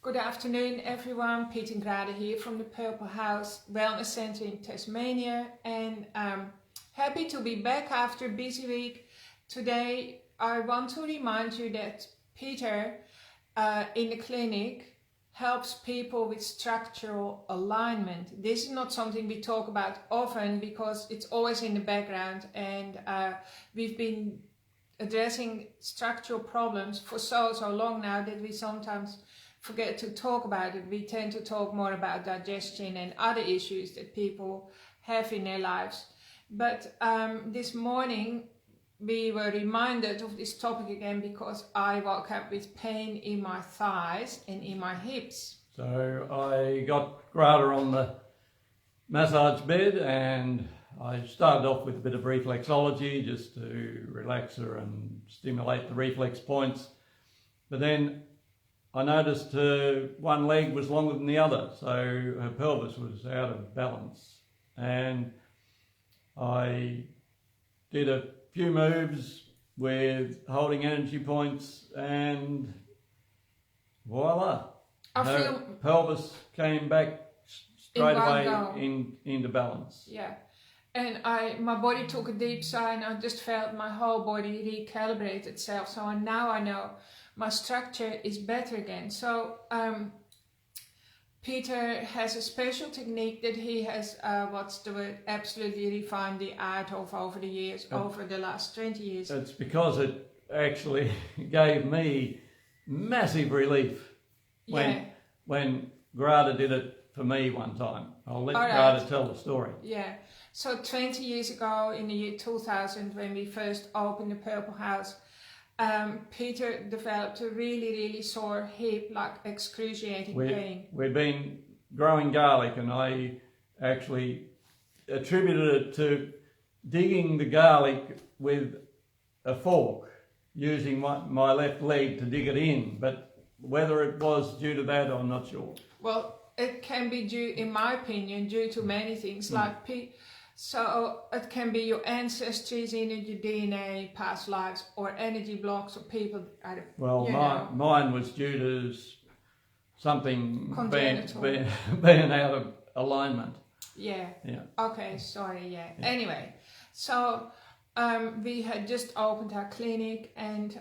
Good afternoon everyone, Pete and Grada here from the Purple House Wellness Centre in Tasmania, and happy to be back after a busy week. Today I want to remind you that Peter in the clinic helps people with structural alignment. This is not something we talk about often because it's always in the background, and we've been addressing structural problems for so long now that we sometimes forget to talk about it. We tend to talk more about digestion and other issues that people have in their lives. But this morning we were reminded of this topic again because I woke up with pain in my thighs and in my hips. So I got Grada on the massage bed and I started off with a bit of reflexology just to relax her and stimulate the reflex points. But then I noticed her one leg was longer than the other, so her pelvis was out of balance. And I did a few moves with holding energy points and voila, her pelvis came back straight away into balance. Yeah. And my body took a deep sigh and I just felt my whole body recalibrate itself. So now I know my structure is better again. So Peter has a special technique that he has, absolutely refined the art of over the years, over the last 20 years. It's because it actually gave me massive relief when Grada did it for me one time. I'll let Grada tell the story. Yeah. So 20 years ago, in the year 2000, when we first opened the Purple House, Peter developed a really sore hip, like excruciating pain. We'd been growing garlic and I actually attributed it to digging the garlic with a fork, using my left leg to dig it in, but whether it was due to that, I'm not sure. Well, it can be due, in my opinion, due to many things, so it can be your ancestries in it, your DNA, past lives, or energy blocks, or people. Mine was due to something being out of alignment. Yeah. Okay, sorry, yeah. Anyway, so we had just opened our clinic and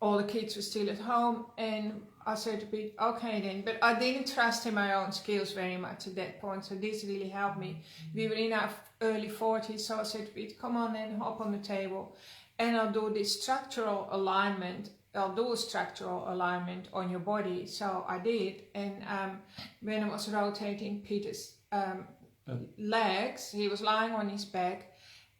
all the kids were still at home, and I said to Pete, okay then, but I didn't trust in my own skills very much at that point, so this really helped me. We were in our early 40s, so I said to Pete, come on then, hop on the table, and I'll do this structural alignment. I'll do a structural alignment on your body. So I did, and when I was rotating Peter's legs, he was lying on his back,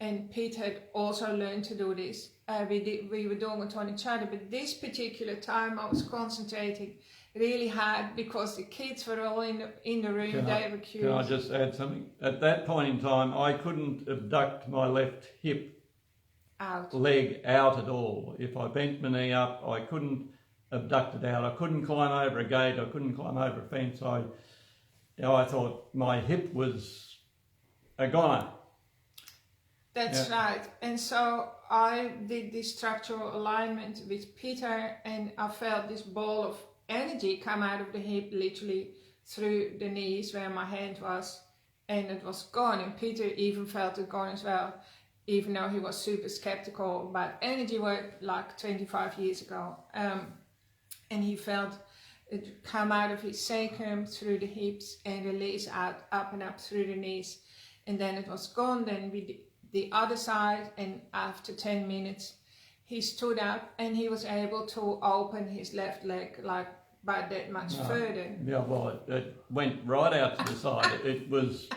and Pete had also learned to do this. We were doing it on each other, but this particular time I was concentrating really hard because the kids were all in the room. They were curious. Can I just add something? At that point in time, I couldn't abduct my left hip leg out at all. If I bent my knee up, I couldn't abduct it out. I couldn't climb over a gate. I couldn't climb over a fence. I thought my hip was a goner. That's right. And so I did this structural alignment with Peter, and I felt this ball of energy come out of the hip, literally through the knees where my hand was, and it was gone. And Peter even felt it gone as well, even though he was super skeptical about energy work like 25 years ago. And he felt it come out of his sacrum through the hips and release out, up and up through the knees. And then it was gone. Then we did the other side, and after 10 minutes he stood up and he was able to open his left leg like by that much further. Yeah, well, it went right out to the side. It was,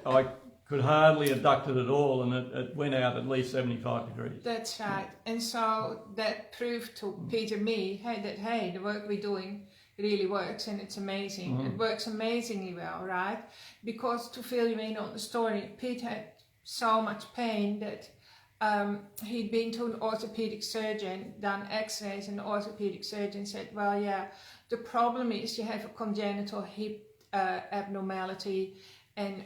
I could hardly abduct it at all, and it went out at least 75 degrees. That's right. And so that proved to Peter me that the work we're doing really works, and it's amazing. It works amazingly well, right? Because to fill you in on the story, Peter had so much pain that he'd been to an orthopedic surgeon, done x-rays, and the orthopedic surgeon said, well, yeah, the problem is you have a congenital hip abnormality, and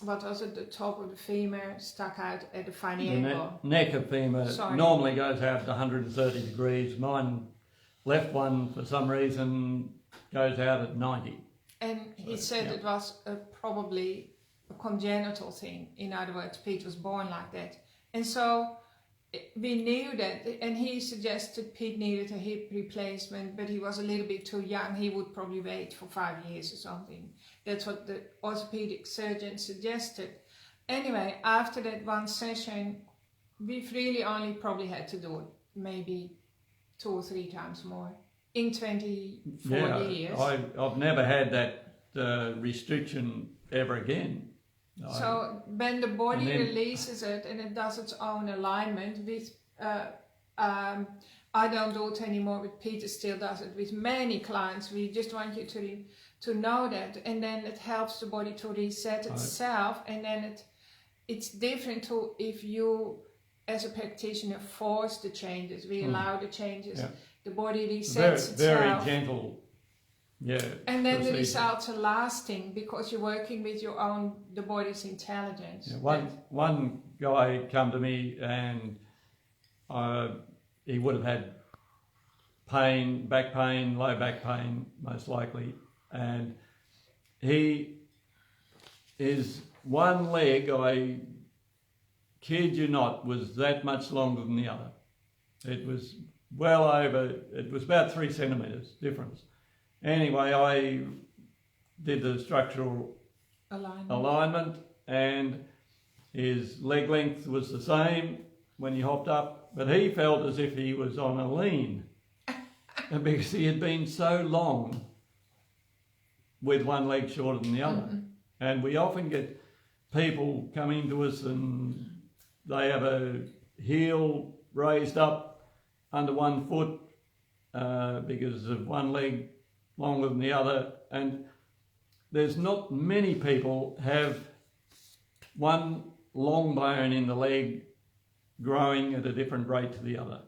what was it, the top of the femur stuck out at the funny angle. The neck of femur normally goes out to 130 degrees. Mine left one for some reason goes out at 90. And he said it was probably a congenital thing. In other words, Pete was born like that. And so we knew that, and he suggested Pete needed a hip replacement, but he was a little bit too young. He would probably wait for 5 years or something. That's what the orthopedic surgeon suggested. Anyway, after that one session, we've really only probably had to do it maybe 2 or 3 times more in 24 years. I've never had that restriction ever again. So when the body releases it and it does its own alignment with, I don't do it anymore, but Peter still does it with many clients. We just want you to know that, and then it helps the body to reset itself, and then it's different to if you as a practitioner force the changes. We allow the changes. The body resets itself. Very gentle. Yeah, and then the results are lasting because you're working with the body's intelligence. Yeah, one guy come to me and he would have had pain, back pain, low back pain, most likely, and his one leg, I kid you not, was that much longer than the other. It was it was about 3 centimetres difference. Anyway, I did the structural alignment, and his leg length was the same when he hopped up, but he felt as if he was on a lean because he had been so long with one leg shorter than the other. And we often get people coming to us and they have a heel raised up under one foot because of one leg longer than the other, and there's not many people have one long bone in the leg growing at a different rate to the other.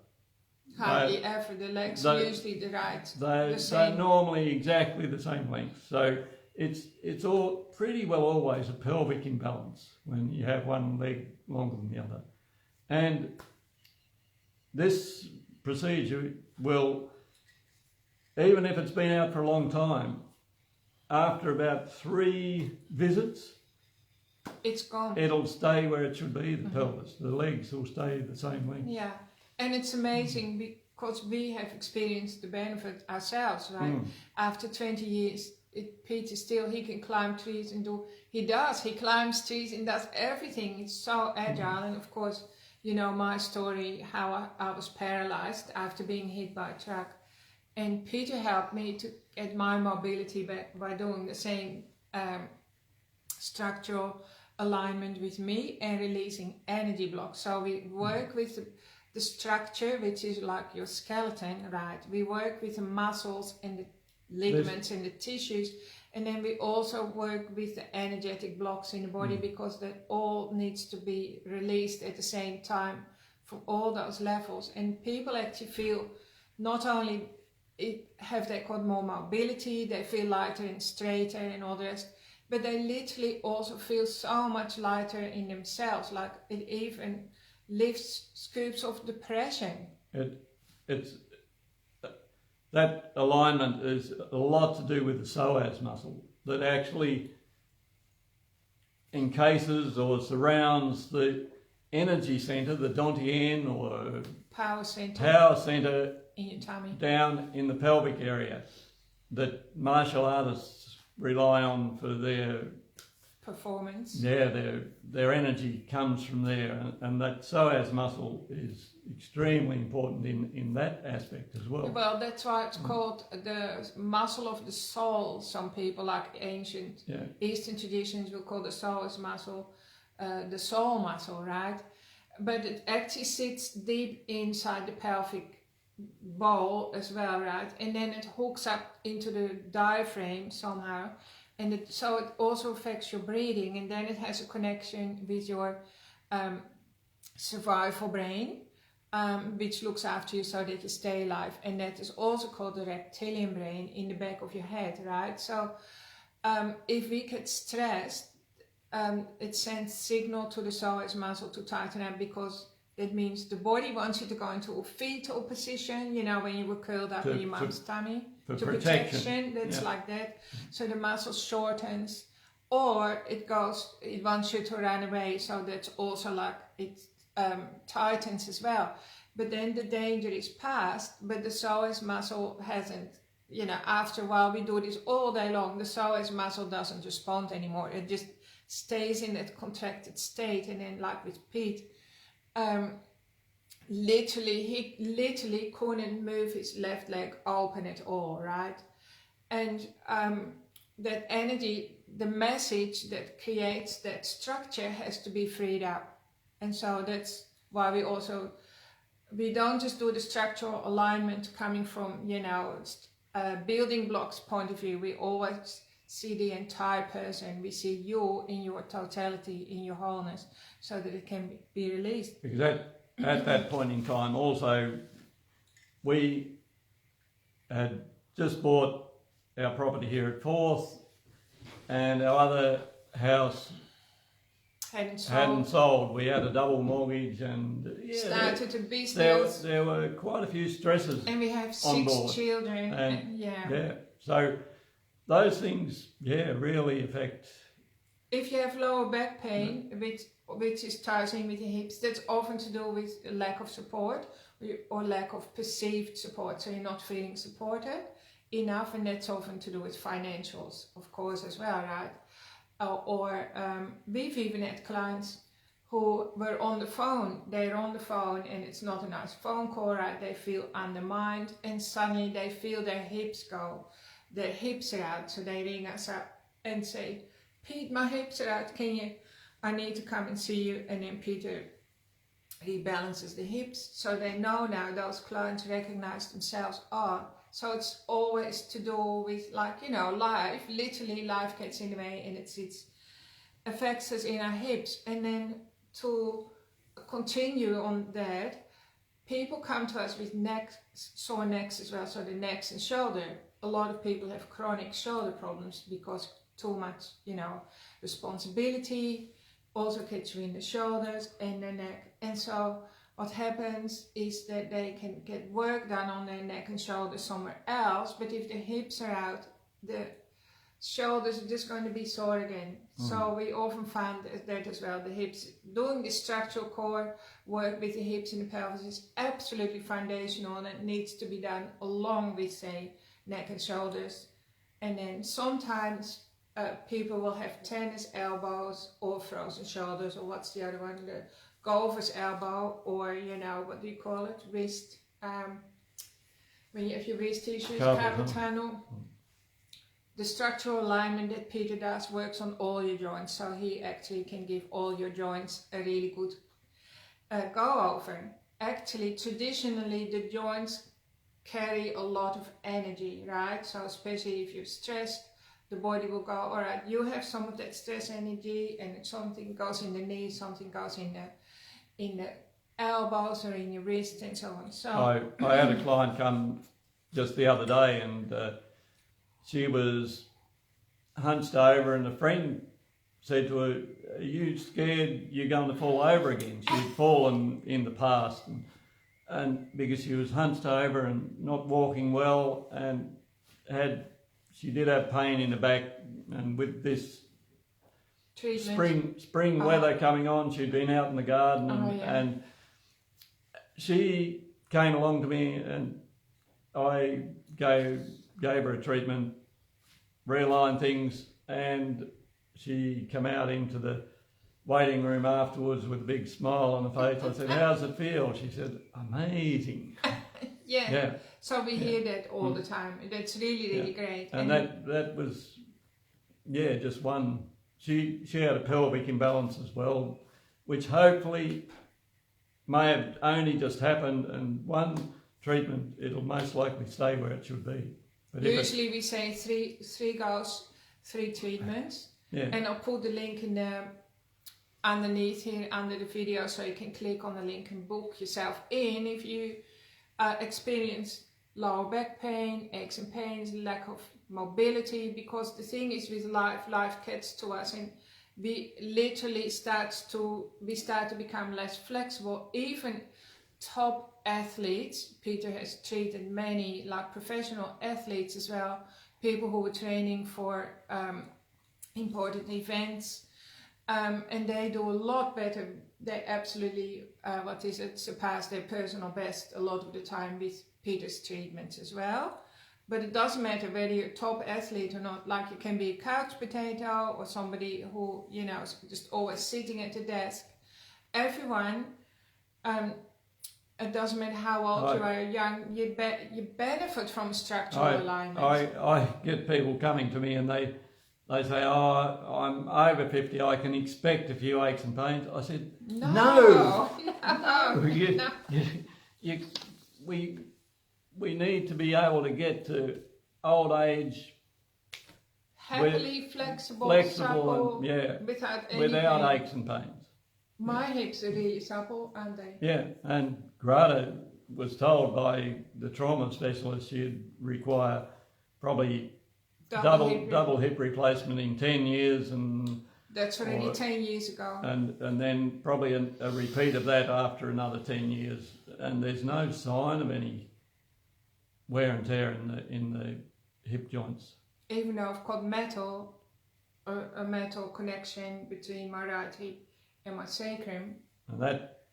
Hardly ever. The legs are usually they're normally exactly the same length. So it's all pretty well always a pelvic imbalance when you have one leg longer than the other. And this procedure will, even if it's been out for a long time, after about 3 visits, it's gone. It'll stay where it should be, the pelvis. The legs will stay the same length. Yeah, and it's amazing because we have experienced the benefit ourselves, right? After 20 years, Peter still, he can climb trees and he climbs trees and does everything. It's so agile. And of course, you know my story, how I was paralyzed after being hit by a truck. And Peter helped me to get my mobility back by doing the same structural alignment with me and releasing energy blocks. So we work with the structure, which is like your skeleton, right? We work with the muscles and the ligaments and the tissues, and then we also work with the energetic blocks in the body because that all needs to be released at the same time from all those levels. And people actually feel not only have they got more mobility, they feel lighter and straighter and all the rest, but they literally also feel so much lighter in themselves, like it even scoops off depression. That alignment is a lot to do with the psoas muscle that actually encases or surrounds the energy centre, the dantian or power centre in your tummy, down in the pelvic area, that martial artists rely on for their performance. Yeah, their energy comes from there, and that psoas muscle is extremely important in that aspect as well. Well, that's why it's called the muscle of the soul. Some people, like ancient Eastern traditions, will call the psoas muscle the soul muscle, right? But it actually sits deep inside the pelvic bowl as well, right? And then it hooks up into the diaphragm somehow, and so it also affects your breathing, and then it has a connection with your survival brain, which looks after you so that you stay alive, and that is also called the reptilian brain in the back of your head, right? So if we get stressed, it sends signal to the psoas muscle to tighten up, because That means the body wants you to go into a fetal position, you know, when you were curled up in your mom's tummy. For To protection. That's Yeah. like that. So the muscle shortens, or it wants you to run away. So that's also like it tightens as well. But then the danger is past, but the psoas muscle hasn't, you know, after a while we do this all day long, the psoas muscle doesn't respond anymore. It just stays in that contracted state. And then like with Pete, he literally couldn't move his left leg open at all, right? And that energy, the message that creates that structure has to be freed up. And so that's why we don't just do the structural alignment coming from, you know, building blocks point of view. We always see the entire person. We see you in your totality, in your wholeness, so that it can be released. Because at that point in time also, we had just bought our property here at Forth, and our other house hadn't sold. We had a double mortgage, and started a business. There were quite a few stresses, and we have on 6 board. children. And so those things really affect. If you have lower back pain, which is ties in with your hips, that's often to do with a lack of support or lack of perceived support. So you're not feeling supported enough, and that's often to do with financials, of course, as well, right? We've even had clients who were on the phone. They're on the phone, and it's not a nice phone call, right? They feel undermined, and suddenly they feel their hips go. Their hips are out, so they ring us up and say, Pete, my hips are out, I need to come and see you. And then Peter rebalances the hips, so they know now, those clients recognize themselves. So it's always to do with, like, you know, life, literally life gets in the way, and it affects us in our hips. And then to continue on that, people come to us with sore necks as well, so the necks and shoulder. A lot of people have chronic shoulder problems because too much, you know, responsibility also gets you in the shoulders and the neck. And so what happens is that they can get work done on their neck and shoulders somewhere else, but if the hips are out, the shoulders are just going to be sore again. So we often find that as well. The hips, doing the structural core work with the hips and the pelvis is absolutely foundational, and it needs to be done along with, say, neck and shoulders. And then sometimes people will have tennis elbows or frozen shoulders, or what's the other one, the golfer's elbow, or, you know, what do you call it, wrist, when you have your wrist issues, carpal tunnel. The structural alignment that Peter does works on all your joints, so he actually can give all your joints a really good go over. Actually, traditionally, the joints carry a lot of energy, right? So especially if you're stressed, the body will go, all right, you have some of that stress energy, and something goes in the knees, something goes in the elbows or in your wrists and so on. So I had a client come just the other day, and she was hunched over, and a friend said to her, are you scared you're going to fall over again? She'd fallen in the past, and because she was hunched over and not walking well, and she did have pain in the back, and with this spring weather coming on, she'd been out in the garden, and she came along to me, and I gave her a treatment, realigned things, and she came out into the waiting room afterwards with a big smile on her face. I said, how's it feel? She said, amazing. Yeah. So we hear that all the time. That's really, really great. And that was, just one. She had a pelvic imbalance as well, which hopefully may have only just happened, and one treatment, it'll most likely stay where it should be. But usually we say three goes, 3 treatments. Yeah. And I'll put the link in the underneath here under the video, so you can click on the link and book yourself in if you experience lower back pain, aches and pains, lack of mobility. Because the thing is with life gets to us, we literally start to become less flexible. Even top athletes, Peter has treated many like professional athletes as well, people who were training for important events, and they do a lot better. They absolutely surpass their personal best a lot of the time with Peter's treatments as well. But it doesn't matter whether you're a top athlete or not. Like, you can be a couch potato or somebody who, you know, is just always sitting at the desk. Everyone, it doesn't matter how old you are, young, you benefit from structural alignment. I get people coming to me and they say, oh, I'm over 50, I can expect a few aches and pains. I said, no. We need to be able to get to old age happily flexible, supple, and, without aches and pains. My hips are really supple, aren't they? Yeah, and Grada was told by the trauma specialist she'd require probably double hip replacement in 10 years, and that's already 10 years ago. And then probably a repeat of that after another 10 years. And there's no sign of any wear and tear in the hip joints. Even though I've got a metal connection between my right hip and my sacrum. And that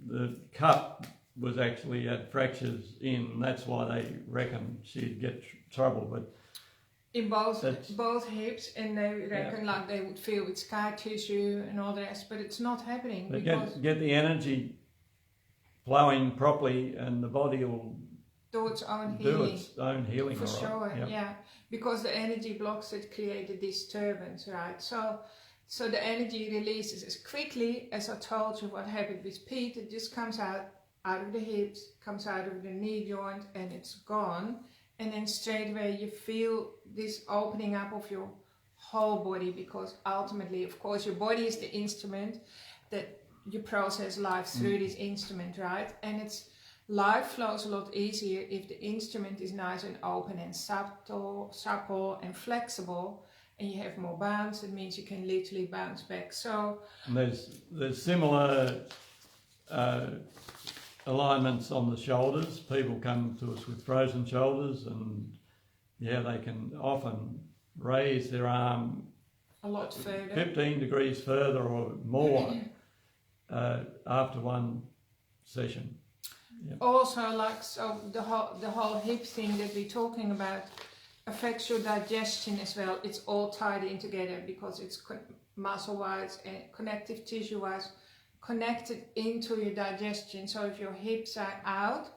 the cup was actually had fractures in, and that's why they reckon she'd get trouble. But in both hips, and they reckon like they would feel with scar tissue and all the rest, but it's not happening. But get the energy flowing properly, and the body will do its own healing. For sure, yeah. Because the energy blocks it create a disturbance, right? So the energy releases as quickly as I told you what happened with Pete. It just comes out of the hips, comes out of the knee joint, and it's gone. And then straight away you feel this opening up of your whole body, because ultimately, of course, your body is the instrument that you process life through this instrument, right? And life flows a lot easier if the instrument is nice and open and supple and flexible, and you have more bounce. It means you can literally bounce back. So there's similar alignments on the shoulders. People come to us with frozen shoulders, and they can often raise their arm a lot further, 15 degrees further or more after one session. Yep. Also, the whole hip thing that we're talking about affects your digestion as well. It's all tied in together because it's muscle-wise and connective tissue-wise connected into your digestion. So if your hips are out,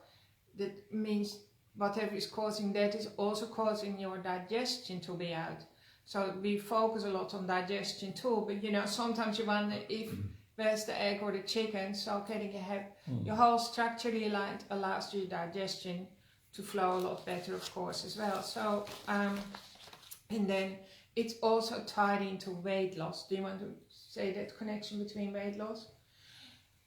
that means whatever is causing that is also causing your digestion to be out. So we focus a lot on digestion too, but sometimes you wonder if where's the egg or the chicken. So getting your whole structure realigned allows your digestion to flow a lot better, of course, as well. So and then it's also tied into weight loss. Do you want to say that connection between weight loss?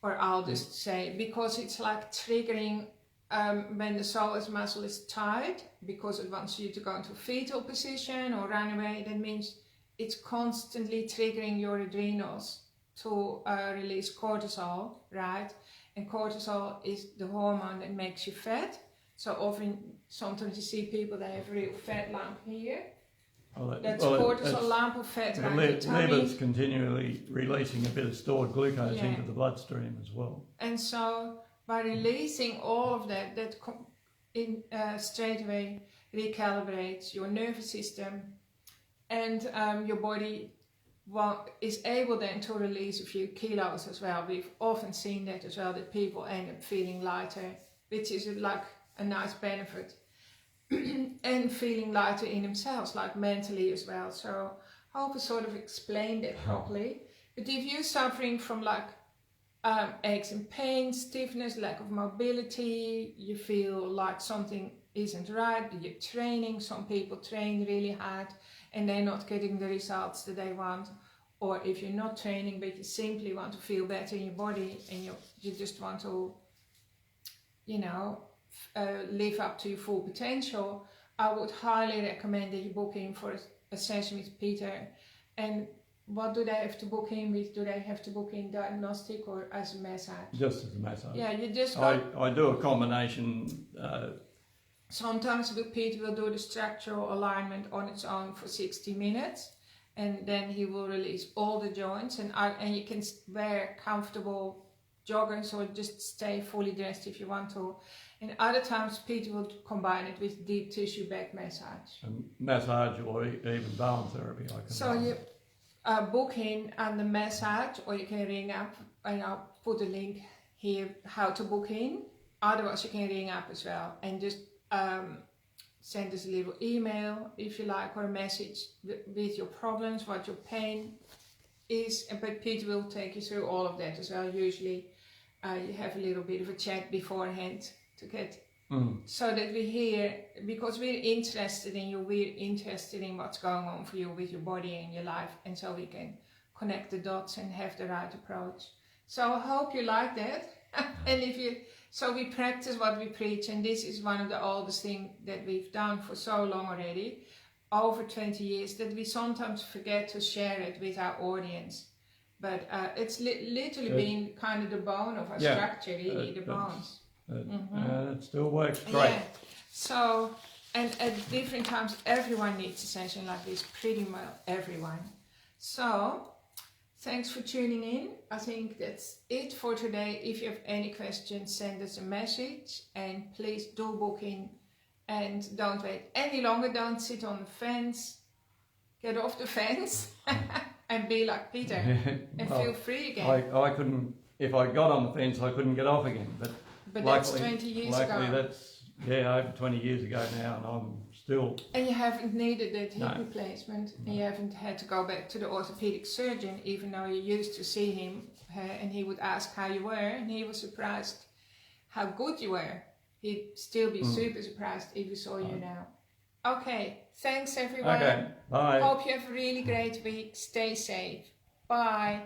Or I'll just say, because it's like triggering when the psoas muscle is tight, because it wants you to go into fetal position or run away. That means it's constantly triggering your adrenals to release cortisol, right? And cortisol is the hormone that makes you fat. So sometimes you see people that have a real fat lump here. That's cortisol lump of fat around the liver's continually releasing a bit of stored glucose into the bloodstream as well. And so by releasing all of that straight away recalibrates your nervous system, and your body is able then to release a few kilos as well. We've often seen that as well, that people end up feeling lighter, which is like a nice benefit. And feeling lighter in themselves, like mentally as well. So I hope I sort of explained it properly. But if you're suffering from aches and pains, stiffness, lack of mobility, you feel like something isn't right, you're training, some people train really hard and they're not getting the results that they want. Or if you're not training but you simply want to feel better in your body and you just want to, live up to your full potential, I would highly recommend that you book in for a session with Peter And what do they have to book in with? Do they have to book in diagnostic or as a massage? Just as a massage. Yeah, you just I do a combination. Sometimes Peter will do the structural alignment on its own for 60 minutes, and then he will release all the joints, and you can wear comfortable joggers or just stay fully dressed if you want to. And other times Peter will combine it with deep tissue back massage. And massage or even balance therapy. I can So you book in on the massage, or you can ring up, and I'll put a link here how to book in. Otherwise you can ring up as well and just send us a little email if you like, or a message with your problems, what your pain is, but Peter will take you through all of that as well. Usually you have a little bit of a chat beforehand to get so that we hear, because we're interested in you, we're interested in what's going on for you with your body and your life, and so we can connect the dots and have the right approach. So I hope you like that. And so we practice what we preach, and this is one of the oldest things that we've done for so long already, over 20 years, that we sometimes forget to share it with our audience. But it's literally been kind of the bone of our structure, really, the bones. It still works great. Yeah. So, and at different times, everyone needs a session like this, pretty much everyone. So, thanks for tuning in. I think that's it for today. If you have any questions, send us a message, and please do book in, and don't wait any longer. Don't sit on the fence. Get off the fence and be like Peter and feel free again. I couldn't, if I got on the fence, I couldn't get off again. But that's 20 years ago. Luckily that's, over 20 years ago now, and I'm still... And you haven't needed that hip replacement, and you haven't had to go back to the orthopedic surgeon, even though you used to see him, and he would ask how you were, and he was surprised how good you were. He'd still be super surprised if he saw you now. Okay, thanks everyone. Okay, bye. Hope you have a really great week. Stay safe. Bye.